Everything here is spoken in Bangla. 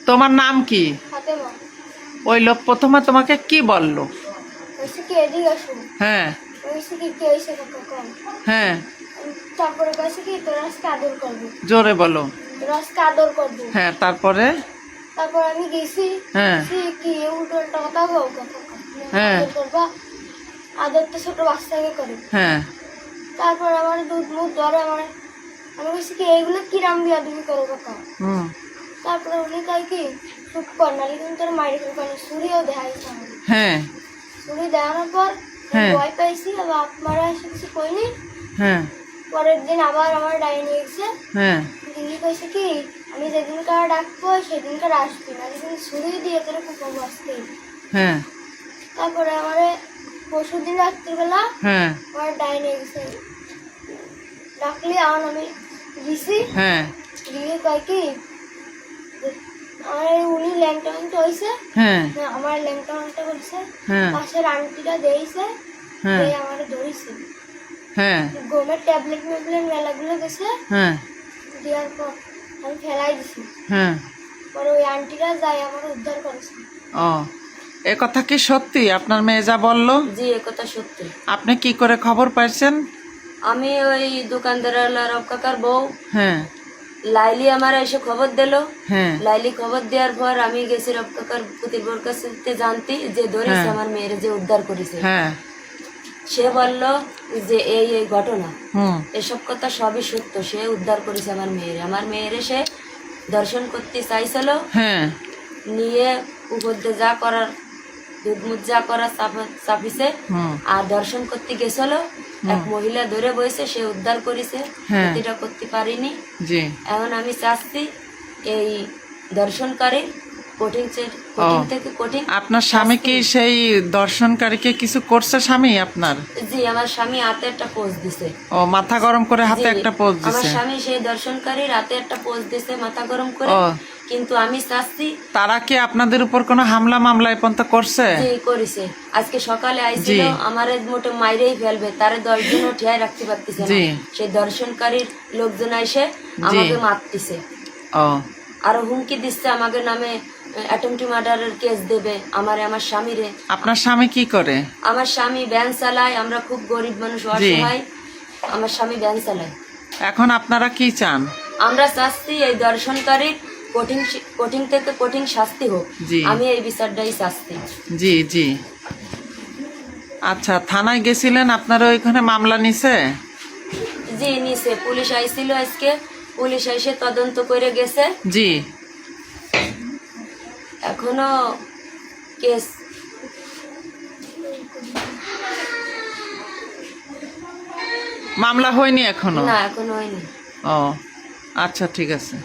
তোমার নাম কি? ফাতেমা। ওই লোক প্রথমে তোমাকে কি বললো? কইছে কি এদিকে আসো। হ্যাঁ কইছে কি কে হইছে কাকা কম। হ্যাঁ, তারপরে কইছে কি তোর আজকে আদর করব। জোরে বলো। তোর আজকে আদর করব। হ্যাঁ, তারপরে? তারপর আমি গেছি। হ্যাঁ কি উল্টো কথা বল কাকা। হ্যাঁ আদর করবা। আদর তো ছোট বাচ্চাকে করে। হ্যাঁ তারপর আমার দুধ মুখ ধরে আমার আমি কইছি কি এইগুলো কি রাম বিয়া তুমি করো কাকা। হুম তারপরে উনি কয় কি চুপ কর নালি তুমি তোর মায়ের কাছে ছুরিও দেখাইছে আমার। হ্যাঁ ছুরি দেখানোর পর হ্যাঁ ভয় পাইছি আর আপনারা এসে কিছু কইনি। হ্যাঁ পরের দিন আবার আমার ডাইনি নিয়ে গেছে। হ্যাঁ দিদি কইছে কি আমি যেদিনকার ডাকবো সেদিনকার আসবি না যেদিন ছুরি দিয়ে তোর কুকুর আসতে। হ্যাঁ তারপরে আমার পরশুদিন রাত্রিবেলা হ্যাঁ আমার ডাইনি নিয়ে গেছে ডাকলে এখন আমি দিছি। হ্যাঁ দিয়ে কয় কি আমার উনি ল্যাংটা ম্যাংটা হয়েছে। হ্যাঁ আমার ল্যাংটা ম্যাংটা করছে। হ্যাঁ পাশের আন্টিটা দিয়েছে। হ্যাঁ আমার ধরেছে হ্যাঁ গমের ট্যাবলেট মেবলেট মেলাগুলো গেছে। হ্যাঁ দেওয়ার পর আমি ফেলাই দিছি। হ্যাঁ, পরে ওই আন্টিরা যাই আমার উদ্ধার করেছে। ও এ কথা কি সত্যি আপনার মেয়ে যা বললো? জি এ কথা সত্যি। আপনি কি করে খবর পাইছেন? আমি ওই দোকানদার রব কাকার বউ হ্যাঁ লাইলি আমার এসে খবর দিল। হ্যাঁ লাইলি খবর দেওয়ার পর আমি গেছি রব কাকার প্রতিবোর কাছে জানতে যে ধরেছে হ্যাঁ। আমার মেয়ের যে উদ্ধার করেছে। হ্যাঁ সে বলল যে এই এই ঘটনা হুম এসব কথা সবই সত্য। সে উদ্ধার করেছে আমার মেয়ের সে দর্শন করতে চাইছিল। হ্যাঁ নিয়ে উপর দিয়ে যা করার দুধমুধ যা করার চাপিছে হুম আর দর্শন করতে গেছিল। এক মহিলা ধরে বসে সে উদ্ধার করেছে। হ্যাঁ। এটা করতে পারিনি। জি এখন আমি চাচ্ছি এই দর্শনকারী কঠিন থেকে কঠিন। আপনার স্বামী কি সেই দর্শনকারীকে কিছু করছে স্বামী আপনার? জি আমার স্বামী হাতে একটা পোজ দিছে। ও মাথা গরম করে হাতে জি, একটা পোজ আমার দিছে? স্বামী সেই দর্শনকারী রাতে একটা পোজ দিছে মাথা গরম করে। ও কিন্তু আমি চাচ্ছি তারা কি আপনাদের উপর কোনো হামলা মামলা এই পর্যন্ত করছে? জি করেছে। আজকে সকালে আইছিল আমারে মোটে মাইরেই ফেলবে তারে 10 জনও ঠিয়াই রাখতে পারতেছে না। জি। সেই দর্শনকারীর লোকজন এসে আমাকে মারতেছে। ও আরো হুমকি দিচ্ছে আমাকে নামে অ্যাটেম্পটি মার্ডারের কেস দেবে আমার স্বামীরে। আপনার স্বামী কি করে? আমার স্বামী ভ্যান চালায়। আমরা খুব গরিব মানুষ অসহায়। আমার স্বামী ভ্যান চালায়। এখন আপনারা কি চান? আমরা চাচ্ছি এই দর্শনকারীর কঠিন থেকে কঠিন শাস্তি হোক। জি। আমি এই বিচারটাই চাচ্ছি। জি জি আচ্ছা, থানায় গেছিলেন? আপনারা ওইখানে মামলা নিছে? জি নিছে। পুলিশ আইছিল আজকে। পুলিশ এসে তদন্ত করে গেছে। জি এখনো কেস মামলা হয়নি এখনো? না এখনো হয়নি। ও আচ্ছা, ঠিক আছে।